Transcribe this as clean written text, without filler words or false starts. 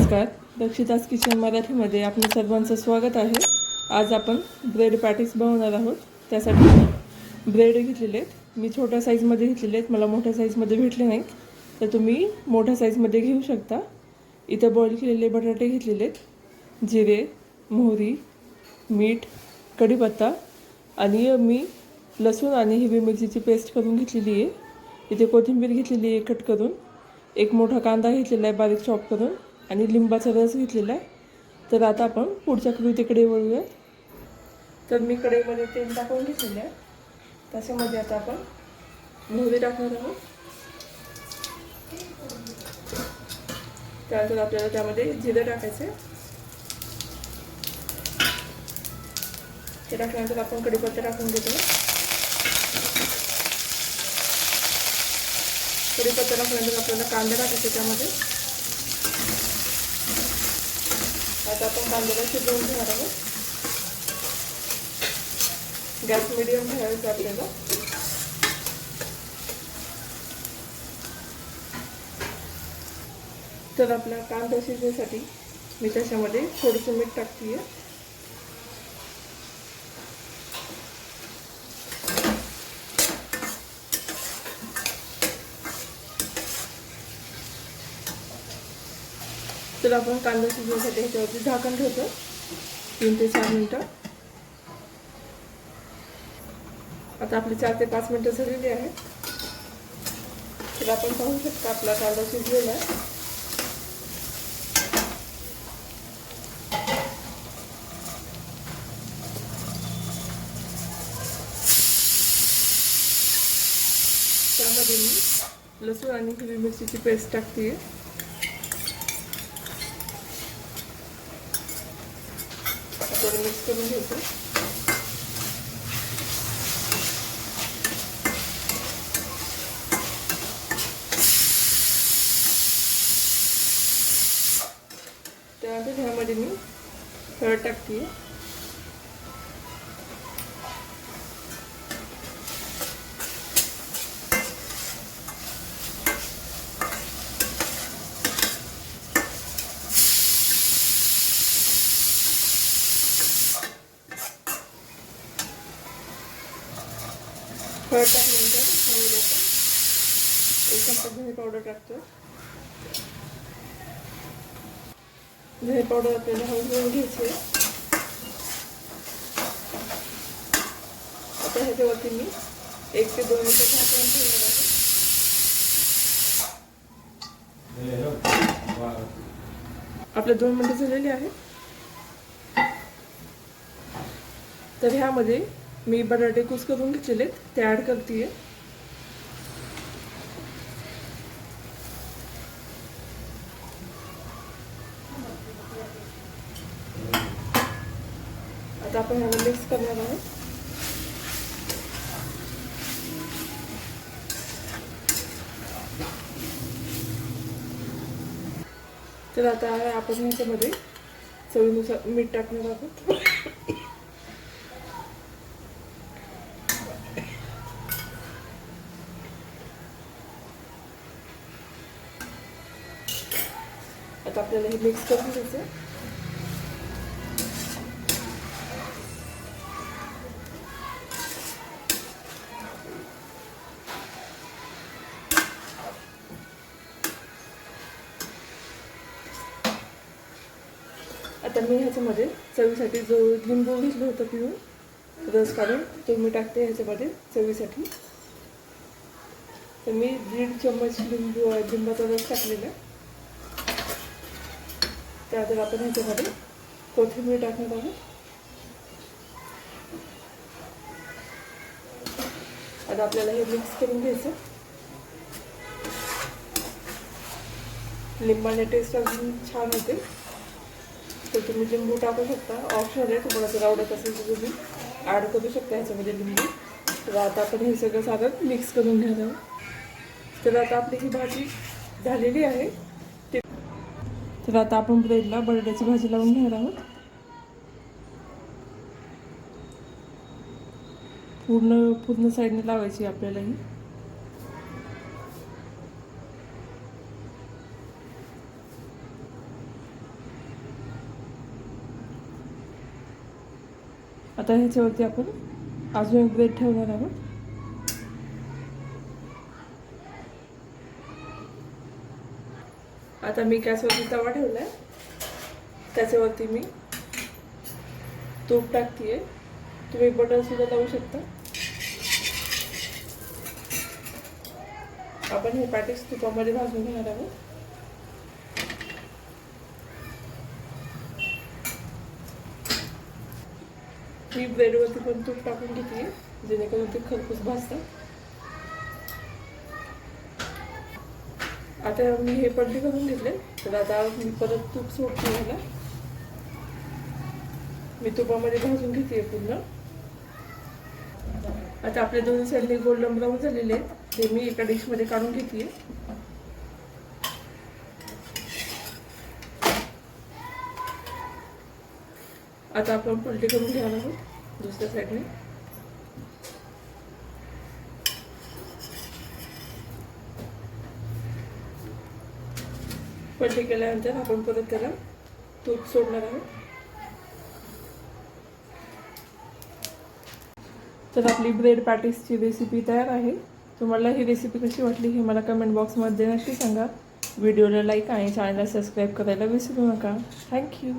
नमस्कार. दक्षिताज किचन मराठीमध्ये आपलं सर्वांचं स्वागत आहे. आज आपण ब्रेड पॅटीस बनवणार आहोत. त्यासाठी ब्रेड घेतलेले आहेत. मी छोट्या साईजमध्ये घेतलेले आहेत, मला मोठ्या साईजमध्ये भेटले नाहीत, तर तुम्ही मोठ्या साईजमध्ये घेऊ शकता. इथं बॉईल केलेले बटाटे घेतलेले आहेत, जिरे, मोहरी, मीठ, कढीपत्ता आणि मी लसूण आणि हिरवी मिरचीची पेस्ट करून घेतलेली आहे. इथे कोथिंबीर घेतलेली आहे कट करून, एक मोठा कांदा घेतलेला आहे बारीक चॉप करून आणि लिंबाचा रस घेतलेला आहे. तर आता आपण पुढच्या कृतीकडे वळूया. तर मी कढईमध्ये तेल टाकून घेतलेलं आहे. त्याच्यामध्ये आता आपण मोहरी टाकणार आहोत. त्यानंतर आपल्याला त्यामध्ये जिरे टाकायचे. ते टाकल्यानंतर आपण कढीपत्ता टाकून घेतो. कढीपत्ता टाकल्यानंतर आपल्याला कांदा टाकायचे त्यामध्ये. आता आपण कांद्याला शिजवून घेणार आहोत. गॅस मिडियम ठेवायचा आपल्याला. तर आपला कांदा शिजण्यासाठी मी त्याच्यामध्ये थोडंसं मीठ टाकते. तर आपण कांदा शिजवण्यासाठी ह्याच्यावरती झाकण ठेवतो 3 ते 4 मिनिटं. आता आपले 4 ते 5 मिनिटं झालेली आहेत. तर आपण पाहू शकता आपला कांदा शिजलेला आहे. त्यामध्ये मी लसूण आणि हिरवी मिरचीची पेस्ट टाकते. थोडं मिक्स करून घ्यायचं. त्यानंतर ह्यामध्ये मी हळद टाकते. हळद टाकल्यानंतर ह्यामध्ये आपण 1 चमचा धने पावडर टाकतो. धने पावडर आपल्याला हळद घ्यायची. आता ह्याच्यावरती मी 1 ते 2 मिनिटं झाकून ठेवणार आहे. आपले 2 मिनिटं झालेली आहेत. तर ह्यामध्ये मी बटाटे कुस्करून घेतलेले ते ॲड करते. आता आपण ह्याला मिक्स करणार आहोत. तर आता आपण ह्याच्यामध्ये चवीनुसार मीठ टाकणार आहोत. आता आपल्याला हे मिक्स करून घ्यायचं. आता मी ह्याच्यामध्ये चवीसाठी जो लिंबू घेतलं होतं पिळून रस काढून तो मी टाकते ह्याच्यामध्ये चवीसाठी. तर मी 1.5 चम्मच लिंबाचा रस टाकलेला. त्यानंतर आपण ह्याच्यामध्ये कोथिंबीर टाकणार आहोत. आता आपल्याला हे मिक्स करून घ्यायचं. लिंबाने टेस्ट अजून छान होते. तर तुम्ही लिंबू टाकू शकता, ऑप्शनल आहे. तुम्हाला जर आवडत असेल तर तुम्ही ॲड करू शकता ह्याच्यामध्ये लिंबू. तर आता आपण हे सगळं साधं मिक्स करून घ्यायला आहोत. तर आता आपली ही भाजी झालेली आहे. तर आता आपण ब्रेडला बटाट्याची भाजी लावून घेणार आहोत. पूर्ण साईडने लावायची आपल्याला ही. आता ह्याच्यावरती आपण अजून एक ब्रेड ठेवणार आहोत. आता मी गॅसवरती तवा ठेवलाय, त्याच्यावरती मी तूप टाकतेय. तुम्ही बटर सुद्धा लावू शकता. आपण हे पॅटीस तुपामध्ये भाजून घेणार आहोत. मी ब्रेडवरती पण तूप टाकून घेते, जेणेकरून ते खरपूस भाजतात. आता मी हे पलटी करून घेतले, तर आता मी परत तूप सोडते. ह्याला मी तुपामध्ये भाजून घेते पूर्ण. आता आपले दोन्ही साईडने गोल्डन ब्राऊन झालेले आहेत, ते मी एका डिशमध्ये काढून घेते. आता आपण पलटी करून घ्यायला आहोत दुसऱ्या साईडने. पलटी केल्यानंतर आपण परत त्याला तूप सोडणार आहोत. तर आपली ब्रेड पॅटीसची रेसिपी तयार आहे. तुम्हाला ही रेसिपी कशी वाटली हे मला कमेंट बॉक्समध्ये नक्की सांगा. व्हिडिओला लाईक आणि चॅनलला सबस्क्राईब करायला विसरू नका. थँक्यू.